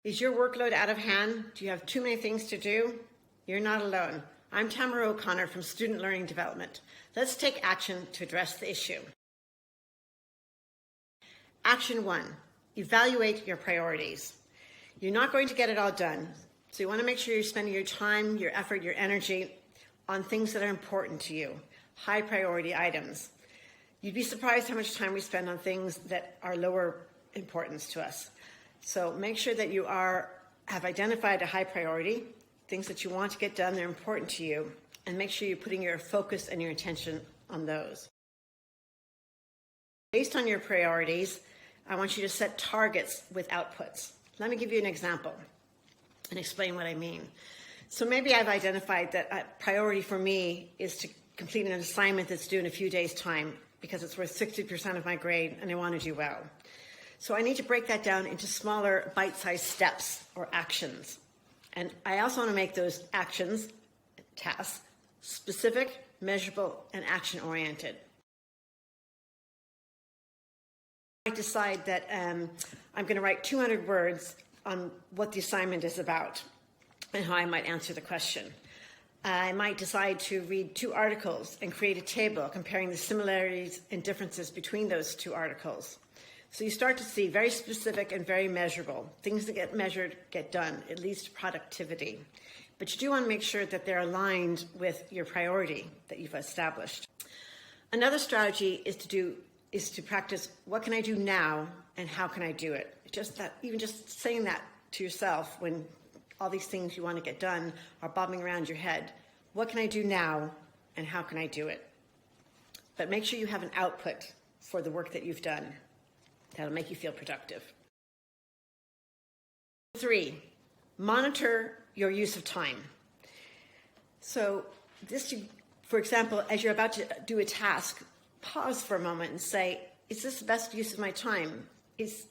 Is your workload out of hand? Do you have too many things to do? You're not alone. I'm Tamara O'Connor from Student Learning Development. Let's take action to address the issue. Action 1, evaluate your priorities. You're not going to get it all done, so you want to make sure you're spending your time, your effort, your energy on things that are important to you, high priority items. You'd be surprised how much time we spend on things that are lower importance to us. So make sure that you have identified a high priority, things that you want to get done, they're important to you, and make sure you're putting your focus and your attention on those. Based on your priorities, I want you to set targets with outputs. Let me give you an example and explain what I mean. So maybe I've identified that a priority for me is to complete an assignment that's due in a few days' time because it's worth 60% of my grade and I want to do well. So I need to break that down into smaller bite-sized steps or actions. And I also want to make those actions, tasks, specific, measurable, and action-oriented. I decide that I'm going to write 200 words on what the assignment is about and how I might answer the question. I might decide to read 2 articles and create a table comparing the similarities and differences between those 2 articles. So you start to see very specific and very measurable. Things that get measured get done. It leads to productivity. But you do want to make sure that they're aligned with your priority that you've established. Another strategy is to practice what can I do now and how can I do it. Even just saying that to yourself when all these things you want to get done are bobbing around your head. What can I do now and how can I do it? But make sure you have an output for the work that you've done. That'll make you feel productive. 3, monitor your use of time. So for example, as you're about to do a task, pause for a moment and say, is this the best use of my time?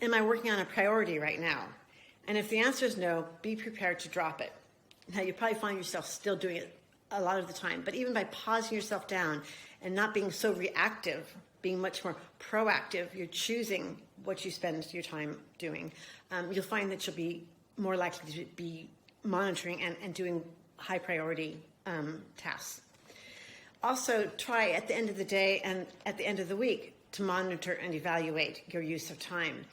Am I working on a priority right now? And if the answer is no, be prepared to drop it. Now, you probably find yourself still doing it a lot of the time, but even by pausing yourself down and not being so reactive, being much more proactive, you're choosing what you spend your time doing, you'll find that you'll be more likely to be monitoring and doing high priority tasks. Also, try at the end of the day and at the end of the week to monitor and evaluate your use of time.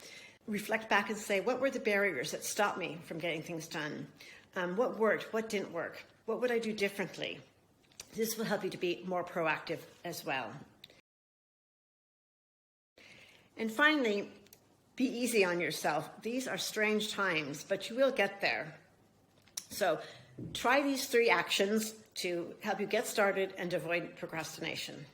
Reflect back and say, what were the barriers that stopped me from getting things done? What worked? What didn't work? What would I do differently? This will help you to be more proactive as well. And finally, be easy on yourself. These are strange times, but you will get there. So try these 3 actions to help you get started and avoid procrastination.